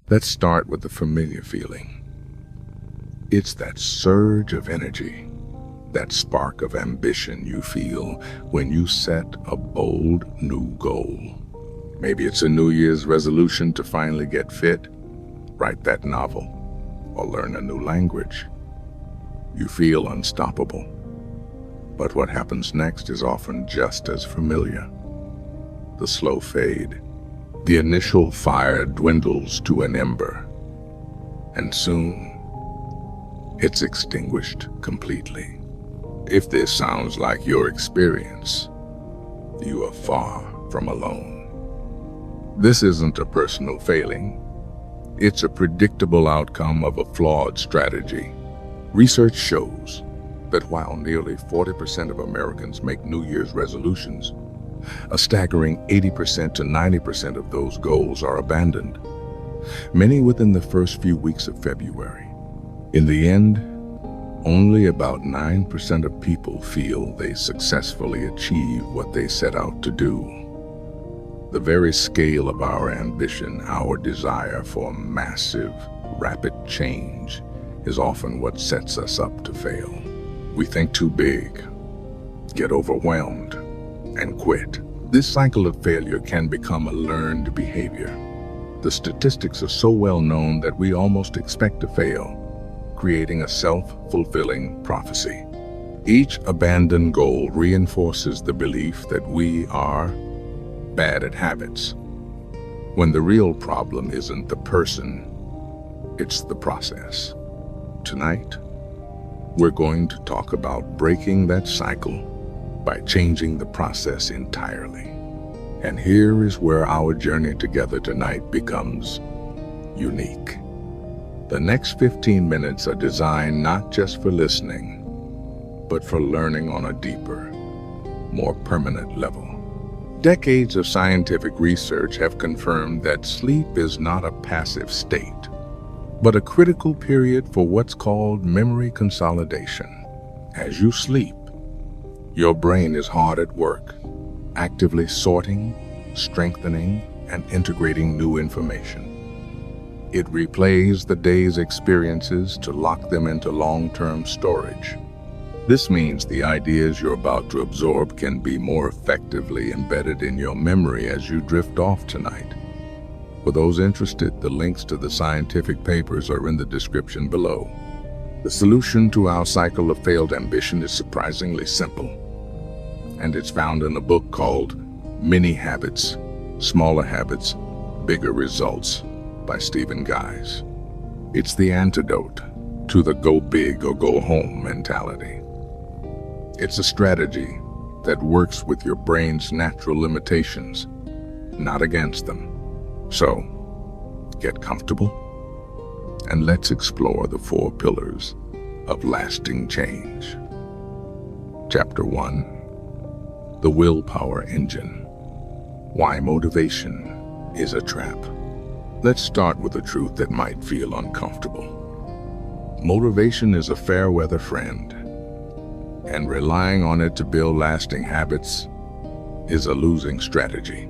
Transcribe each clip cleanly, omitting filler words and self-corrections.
Let's start with the familiar feeling. It's that surge of energy, that spark of ambition you feel when you set a bold new goal. Maybe it's a New Year's resolution to finally get fit, write that novel, or learn a new language. You feel unstoppable. But what happens next is often just as familiar. The slow fade. The initial fire dwindles to an ember, and soon it's extinguished completely. If this sounds like your experience, you are far from alone. This isn't a personal failing. It's a predictable outcome of a flawed strategy. Research shows that while nearly 40% of Americans make New Year's resolutions, a staggering 80% to 90% of those goals are abandoned, many within the first few weeks of February. In the end, only about 9% of people feel they successfully achieve what they set out to do. The very scale of our ambition, our desire for massive, rapid change, is often what sets us up to fail. We think too big, get overwhelmed, and quit. This cycle of failure can become a learned behavior. The statistics are so well known that we almost expect to fail, creating a self-fulfilling prophecy. Each abandoned goal reinforces the belief that we are bad at habits, when the real problem isn't the person, it's the process. Tonight, we're going to talk about breaking that cycle by changing the process entirely. And here is where our journey together tonight becomes unique. The next 15 minutes are designed not just for listening, but for learning on a deeper, more permanent level. Decades of scientific research have confirmed that sleep is not a passive state, but a critical period for what's called memory consolidation. As you sleep, your brain is hard at work, actively sorting, strengthening, and integrating new information. It replays the day's experiences to lock them into long-term storage. This means the ideas you're about to absorb can be more effectively embedded in your memory as you drift off tonight. For those interested, the links to the scientific papers are in the description below. The solution to our cycle of failed ambition is surprisingly simple, and it's found in a book called Many Habits, Smaller Habits, Bigger Results by Stephen Guise. It's the antidote to the go big or go home mentality. It's a strategy that works with your brain's natural limitations, not against them. So, get comfortable and let's explore the 4 pillars of lasting change. Chapter 1. The Willpower Engine. Why motivation is a trap. Let's start with a truth that might feel uncomfortable. Motivation is a fair-weather friend, and relying on it to build lasting habits is a losing strategy.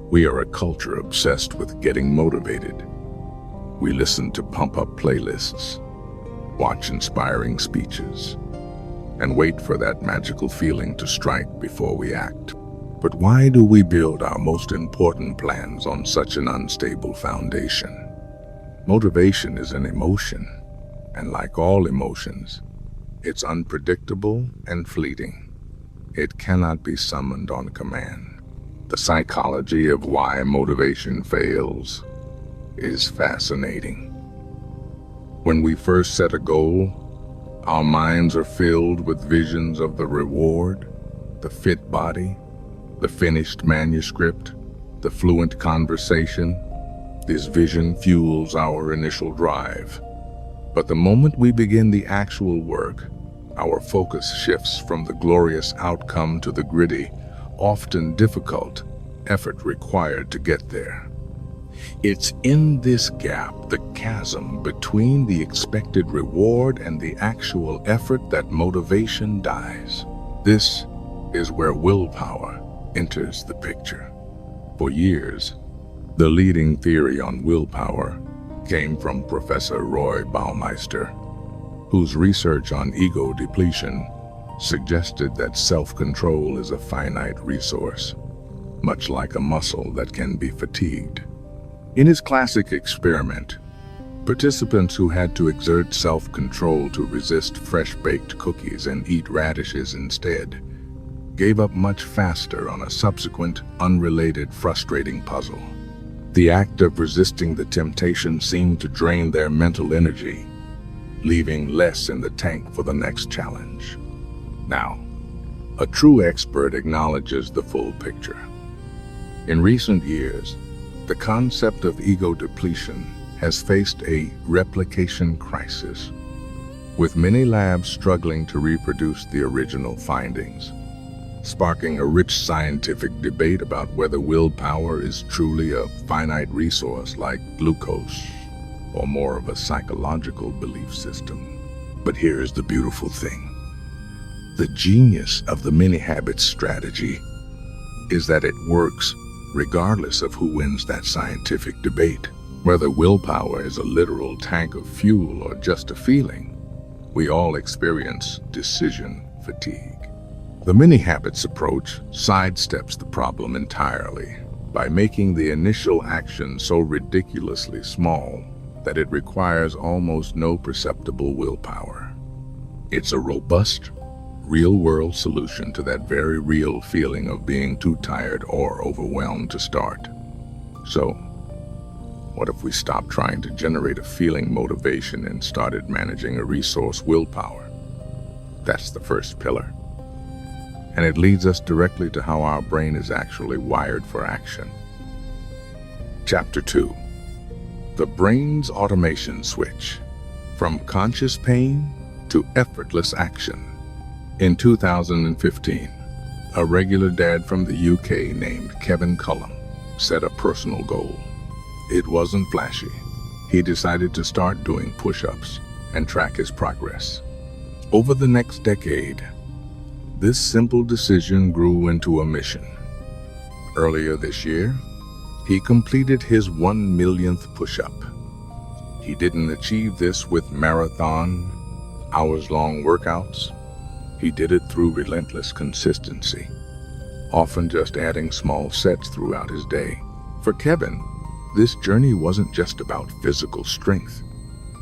We are a culture obsessed with getting motivated. We listen to pump-up playlists, watch inspiring speeches, and wait for that magical feeling to strike before we act. But why do we build our most important plans on such an unstable foundation? Motivation is an emotion, and like all emotions, it's unpredictable and fleeting. It cannot be summoned on command. The psychology of why motivation fails is fascinating. When we first set a goal, our minds are filled with visions of the reward, the fit body, the finished manuscript, the fluent conversation. This vision fuels our initial drive. But the moment we begin the actual work, our focus shifts from the glorious outcome to the gritty, often difficult, effort required to get there. It's in this gap, the chasm between the expected reward and the actual effort, that motivation dies. This is where willpower enters the picture. For years, the leading theory on willpower came from Professor Roy Baumeister, whose research on ego depletion suggested that self-control is a finite resource, much like a muscle that can be fatigued. In his classic experiment, participants who had to exert self-control to resist fresh-baked cookies and eat radishes instead gave up much faster on a subsequent, unrelated, frustrating puzzle. The act of resisting the temptation seemed to drain their mental energy, leaving less in the tank for the next challenge. Now, a true expert acknowledges the full picture. In recent years, the concept of ego depletion has faced a replication crisis, with many labs struggling to reproduce the original findings, sparking a rich scientific debate about whether willpower is truly a finite resource like glucose, or more of a psychological belief system. But here's the beautiful thing. The genius of the mini-habits strategy is that it works regardless of who wins that scientific debate. Whether willpower is a literal tank of fuel or just a feeling, we all experience decision fatigue. The mini-habits approach sidesteps the problem entirely by making the initial action so ridiculously small that it requires almost no perceptible willpower. It's a robust, real-world solution to that very real feeling of being too tired or overwhelmed to start. So, what if we stopped trying to generate a feeling motivation and started managing a resource willpower? That's the first pillar. And it leads us directly to how our brain is actually wired for action. Chapter 2. The brain's automation switch. From conscious pain to effortless action. In 2015, a regular dad from the UK named Kevin Cullum set a personal goal. It wasn't flashy. He decided to start doing push-ups and track his progress. Over the next decade, this simple decision grew into a mission. Earlier this year, he completed his 1 millionth push-up. He didn't achieve this with marathon, hours-long workouts. He did it through relentless consistency, often just adding small sets throughout his day. For Kevin, this journey wasn't just about physical strength.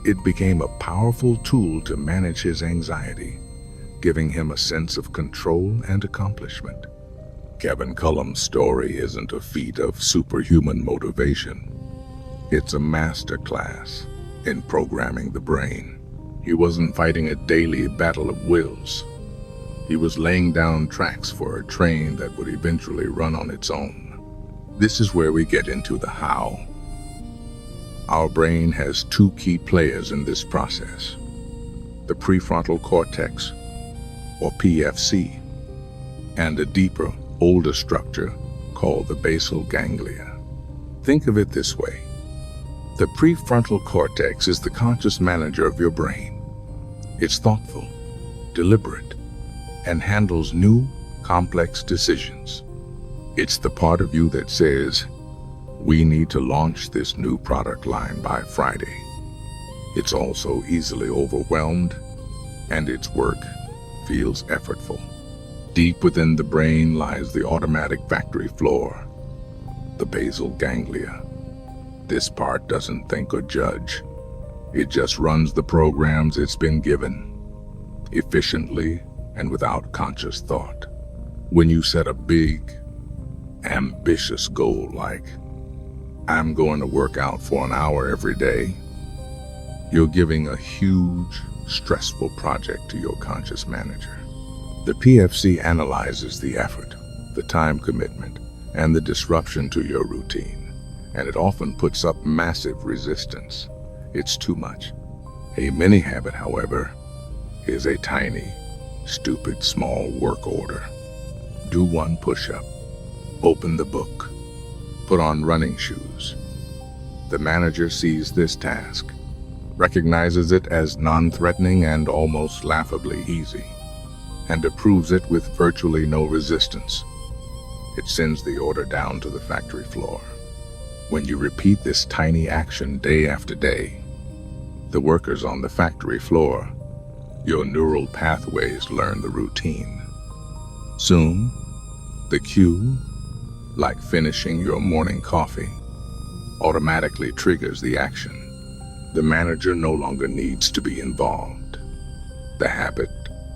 It became a powerful tool to manage his anxiety, giving him a sense of control and accomplishment. Kevin Cullum's story isn't a feat of superhuman motivation. It's a masterclass in programming the brain. He wasn't fighting a daily battle of wills. He was laying down tracks for a train that would eventually run on its own. This is where we get into the how. Our brain has two key players in this process: the prefrontal cortex, or PFC, and a deeper, older structure called the basal ganglia. Think of it this way. The prefrontal cortex is the conscious manager of your brain. It's thoughtful, deliberate, and handles new, complex decisions. It's the part of you that says, we need to launch this new product line by Friday. It's also easily overwhelmed, and its work feels effortful. Deep within the brain lies the automatic factory floor, the basal ganglia. This part doesn't think or judge. It just runs the programs it's been given, efficiently and without conscious thought. When you set a big, ambitious goal like, I'm going to work out for an hour every day, you're giving a huge, stressful project to your conscious manager. The PFC analyzes the effort, the time commitment, and the disruption to your routine, and it often puts up massive resistance. It's too much. A mini habit, however, is a tiny, stupid, small work order. Do one push-up, open the book, put on running shoes. The manager sees this task, recognizes it as non-threatening and almost laughably easy, and approves it with virtually no resistance. It sends the order down to the factory floor. When you repeat this tiny action day after day, the workers on the factory floor, your neural pathways learn the routine. Soon, the cue, like finishing your morning coffee, automatically triggers the action. The manager no longer needs to be involved. The habit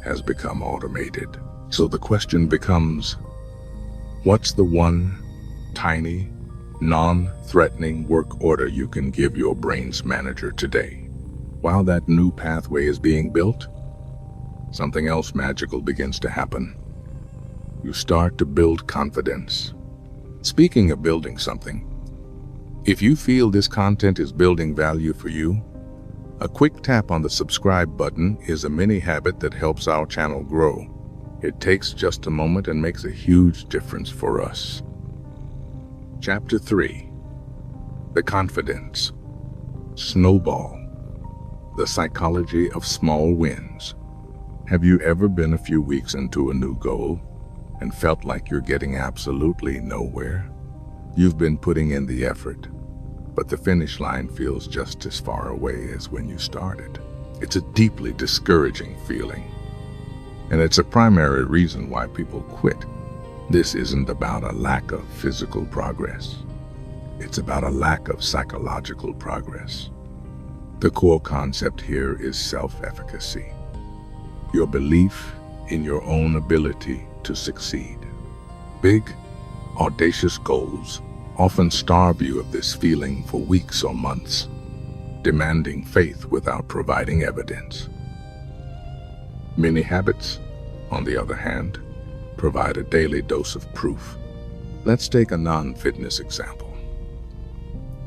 has become automated. So the question becomes, what's the one tiny, non-threatening work order you can give your brain's manager today? While that new pathway is being built, something else magical begins to happen. You start to build confidence. Speaking of building something, if you feel this content is building value for you, a quick tap on the subscribe button is a mini habit that helps our channel grow. It takes just a moment and makes a huge difference for us. Chapter 3. The Confidence. Snowball. The Psychology of Small Wins. Have you ever been a few weeks into a new goal and felt like you're getting absolutely nowhere? You've been putting in the effort, but the finish line feels just as far away as when you started. It's a deeply discouraging feeling, and it's a primary reason why people quit. This isn't about a lack of physical progress. It's about a lack of psychological progress. The core concept here is self-efficacy, your belief in your own ability to succeed. Big, audacious goals often starve you of this feeling for weeks or months, demanding faith without providing evidence. Many habits, on the other hand, provide a daily dose of proof. Let's take a non-fitness example.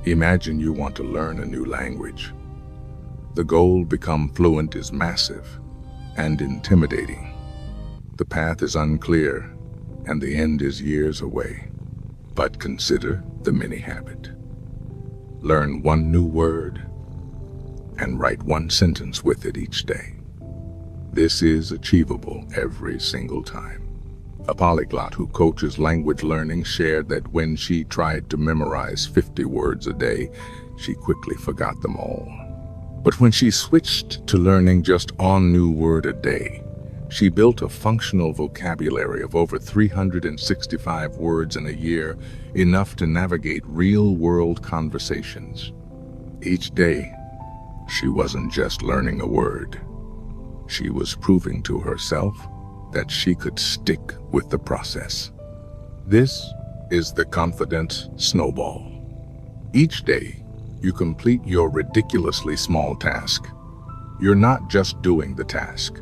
Imagine you want to learn a new language. The goal to become fluent is massive and intimidating. The path is unclear and the end is years away. But consider the mini habit. Learn one new word and write one sentence with it each day. This is achievable every single time. A polyglot who coaches language learning shared that when she tried to memorize 50 words a day, she quickly forgot them all. But when she switched to learning just one new word a day, she built a functional vocabulary of over 365 words in a year, enough to navigate real-world conversations. Each day, she wasn't just learning a word. She was proving to herself that she could stick with the process. This is the confidence snowball. Each day, you complete your ridiculously small task. You're not just doing the task.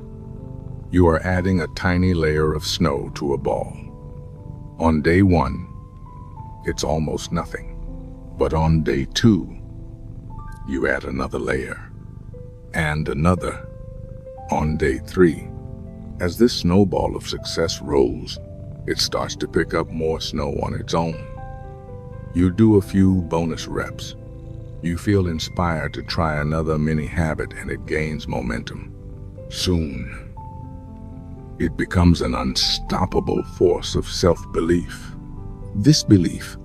You are adding a tiny layer of snow to a ball. On day 1, it's almost nothing. But on day 2, you add another layer, and another. On day 3, as this snowball of success rolls, it starts to pick up more snow on its own. You do a few bonus reps. You feel inspired to try another mini habit, and it gains momentum. Soon, it becomes an unstoppable force of self-belief. This belief,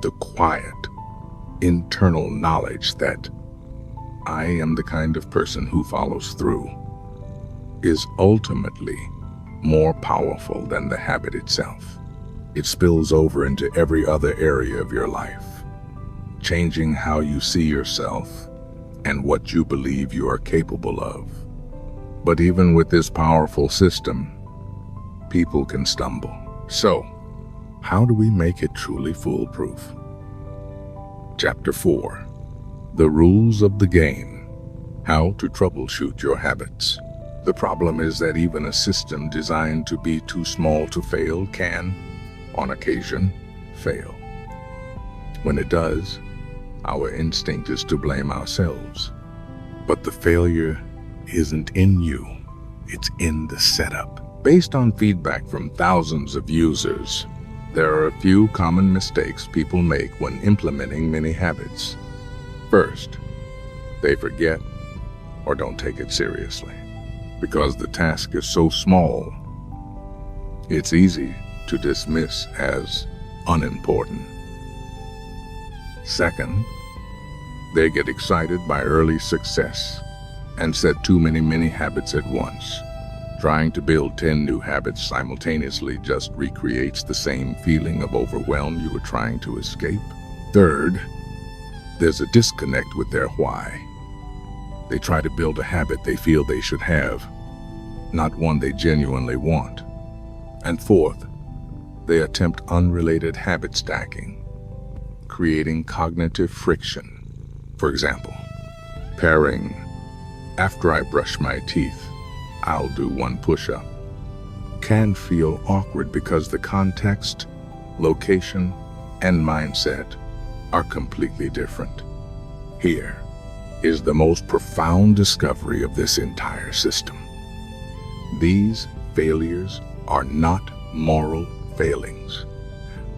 the quiet, internal knowledge that I am the kind of person who follows through, is ultimately more powerful than the habit itself. It spills over into every other area of your life, changing how you see yourself and what you believe you are capable of. But even with this powerful system, people can stumble. So, how do we make it truly foolproof? Chapter 4. The Rules of the Game. How to troubleshoot your habits. The problem is that even a system designed to be too small to fail can, on occasion, fail. When it does, our instinct is to blame ourselves. But the failure isn't in you, it's in the setup. Based on feedback from thousands of users, there are a few common mistakes people make when implementing mini habits. First, they forget or don't take it seriously. Because the task is so small, it's easy to dismiss as unimportant. Second, they get excited by early success and set too many habits at once. Trying to build 10 new habits simultaneously just recreates the same feeling of overwhelm you were trying to escape. Third, there's a disconnect with their why. They try to build a habit they feel they should have, not one they genuinely want. And fourth, they attempt unrelated habit stacking, creating cognitive friction. For example, pairing, after I brush my teeth, I'll do 1 push-up, can feel awkward because the context, location, and mindset are completely different. Here is the most profound discovery of this entire system. These failures are not moral failings.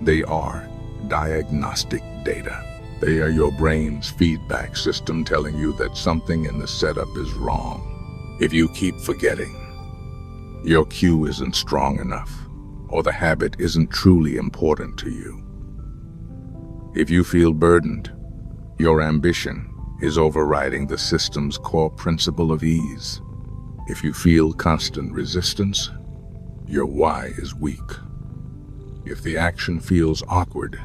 They are diagnostic data. They are your brain's feedback system telling you that something in the setup is wrong. If you keep forgetting, your cue isn't strong enough, or the habit isn't truly important to you. If you feel burdened, your ambition is overriding the system's core principle of ease. If you feel constant resistance, your why is weak. If the action feels awkward,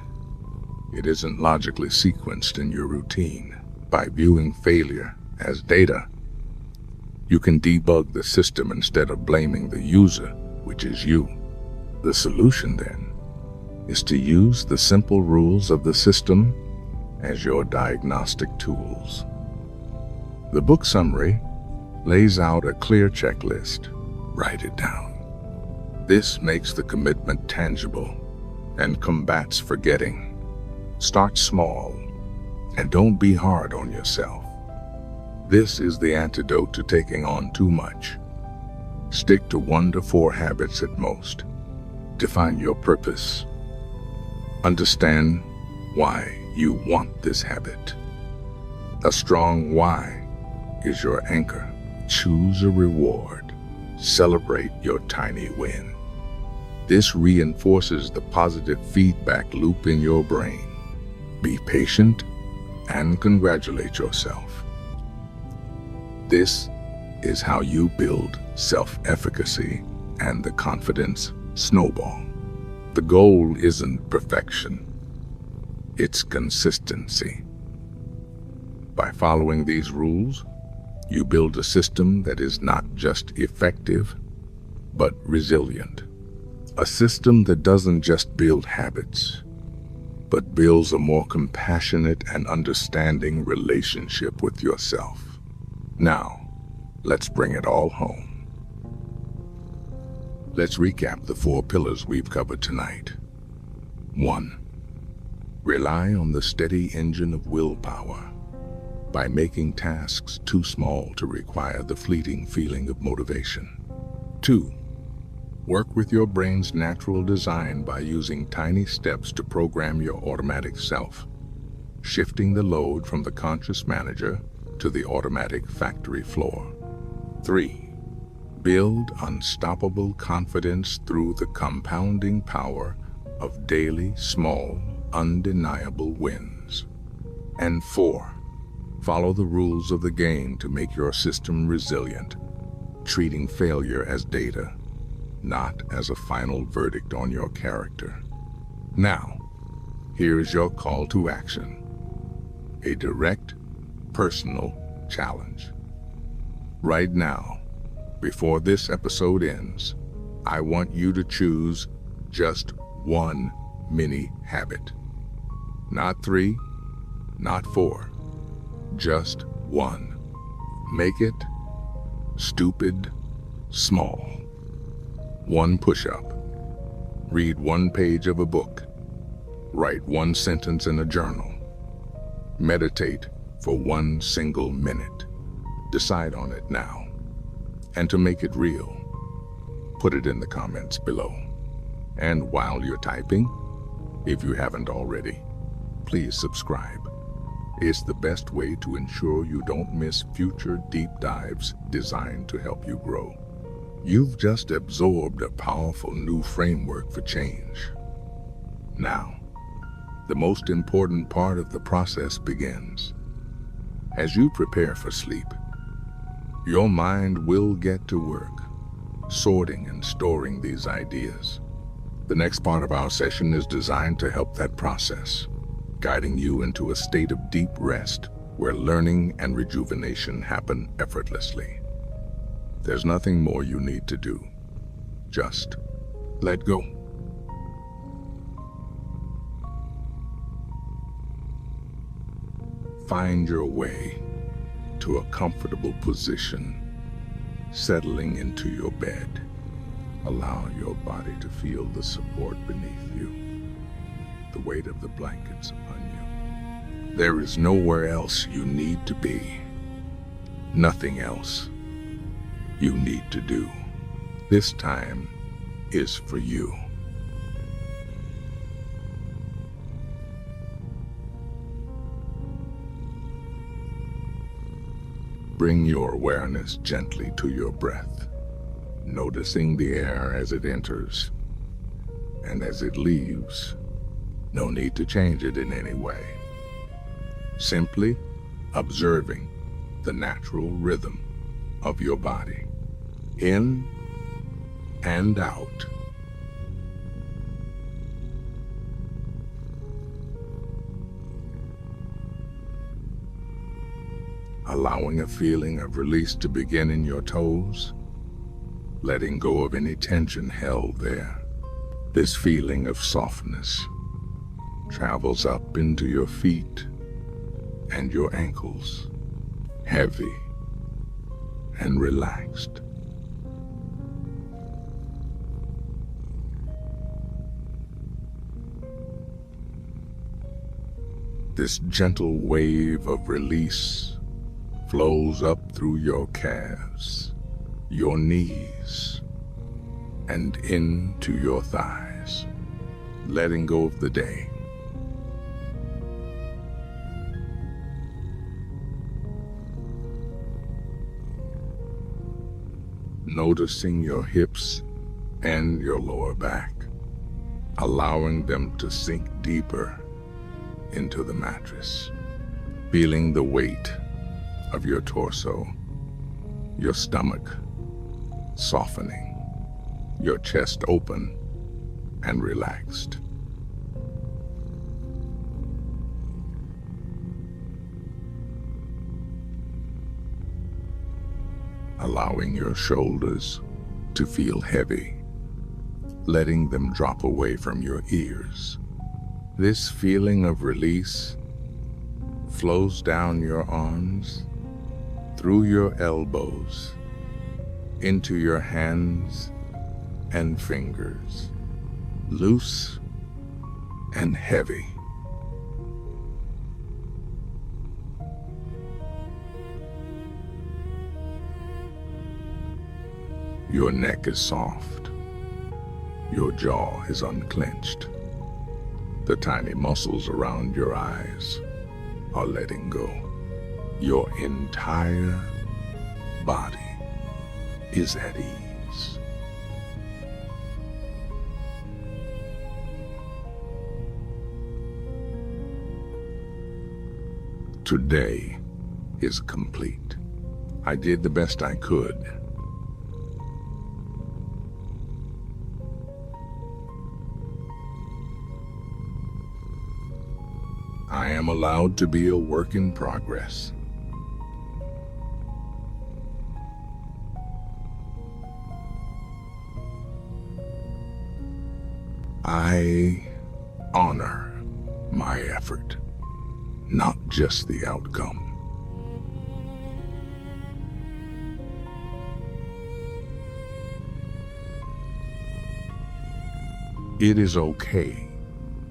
it isn't logically sequenced in your routine. By viewing failure as data, you can debug the system instead of blaming the user, which is you. The solution, then, is to use the simple rules of the system as your diagnostic tools. The book summary lays out a clear checklist. Write it down. This makes the commitment tangible and combats forgetting. Start small and don't be hard on yourself. This is the antidote to taking on too much. Stick to 1 to 4 habits at most. Define your purpose. Understand why you want this habit. A strong why is your anchor. Choose a reward. Celebrate your tiny win. This reinforces the positive feedback loop in your brain. Be patient and congratulate yourself. This is how you build self-efficacy and the confidence snowball. The goal isn't perfection, it's consistency. By following these rules, you build a system that is not just effective, but resilient. A system that doesn't just build habits, but builds a more compassionate and understanding relationship with yourself. Now, let's bring it all home. Let's recap the 4 pillars we've covered tonight. 1. Rely on the steady engine of willpower by making tasks too small to require the fleeting feeling of motivation. 2. Work with your brain's natural design by using tiny steps to program your automatic self, shifting the load from the conscious manager to the automatic factory floor. 3. Build unstoppable confidence through the compounding power of daily, small, undeniable wins. And 4. Follow the rules of the game to make your system resilient, treating failure as data, not as a final verdict on your character. Now, here is your call to action. A direct, personal challenge. Right now, before this episode ends, I want you to choose just 1 mini habit. Not 3, not 4, just 1. Make it stupid small. 1 push-up. Read 1 page of a book. Write 1 sentence in a journal. Meditate for 1 single minute. Decide on it now. And to make it real, put it in the comments below. And while you're typing, if you haven't already, please subscribe. It's the best way to ensure you don't miss future deep dives designed to help you grow. You've just absorbed a powerful new framework for change. Now, The most important part of the process begins. As you prepare for sleep, your mind will get to work, sorting and storing these ideas. The next part of our session is designed to help that process, guiding you into a state of deep rest where learning and rejuvenation happen effortlessly. There's nothing more you need to do. Just let go. Find your way to a comfortable position, settling into your bed. Allow your body to feel the support beneath you, the weight of the blankets upon you. There is nowhere else you need to be, nothing else you need to do. This time is for you. Bring your awareness gently to your breath, noticing the air as it enters and as it leaves. No need to change it in any way. Simply observing the natural rhythm of your body, in and out. Allowing a feeling of release to begin in your toes, letting go of any tension held there. This feeling of softness travels up into your feet and your ankles, heavy and relaxed. This gentle wave of release flows up through your calves, your knees, and into your thighs, letting go of the day. Noticing your hips and your lower back, allowing them to sink deeper into the mattress, feeling the weight of your torso, your stomach softening, your chest open and relaxed. Allowing your shoulders to feel heavy, letting them drop away from your ears. This feeling of release flows down your arms, through your elbows, into your hands and fingers, loose and heavy. Your neck is soft. Your jaw is unclenched. The tiny muscles around your eyes are letting go. Your entire body is at ease. Today is complete. I did the best I could. I am allowed to be a work in progress. I honor my effort, not just the outcome. It is okay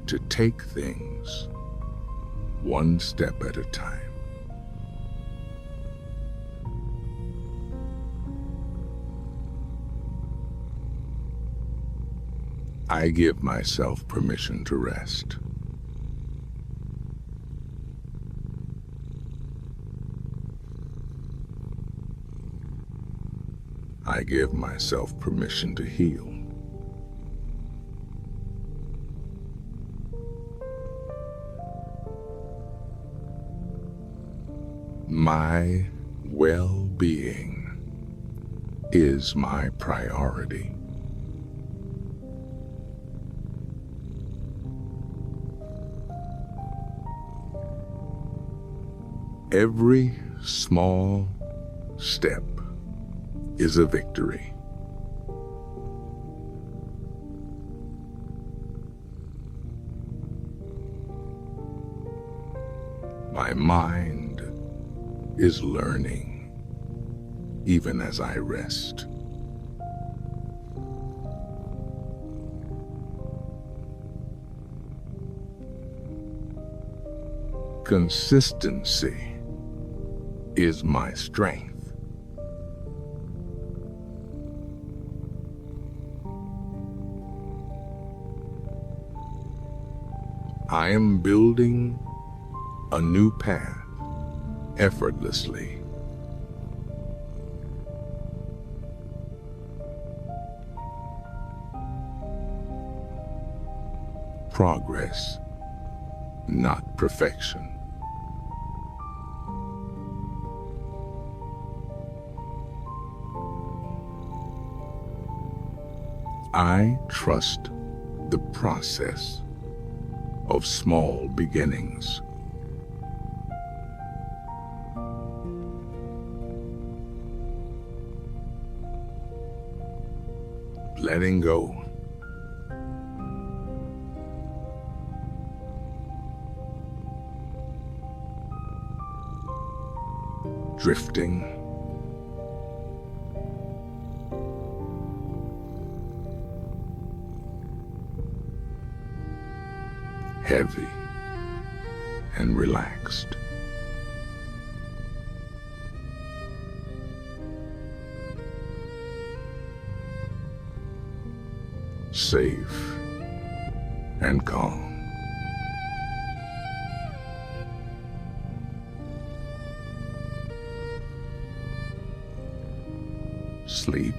to take things one step at a time. I give myself permission to rest. I give myself permission to heal. My well-being is my priority. Every small step is a victory. My mind is learning even as I rest. Consistency is my strength. I am building a new path effortlessly. Progress, not perfection. I trust the process of small beginnings. Letting go. Drifting. Heavy and relaxed. Safe and calm. Sleep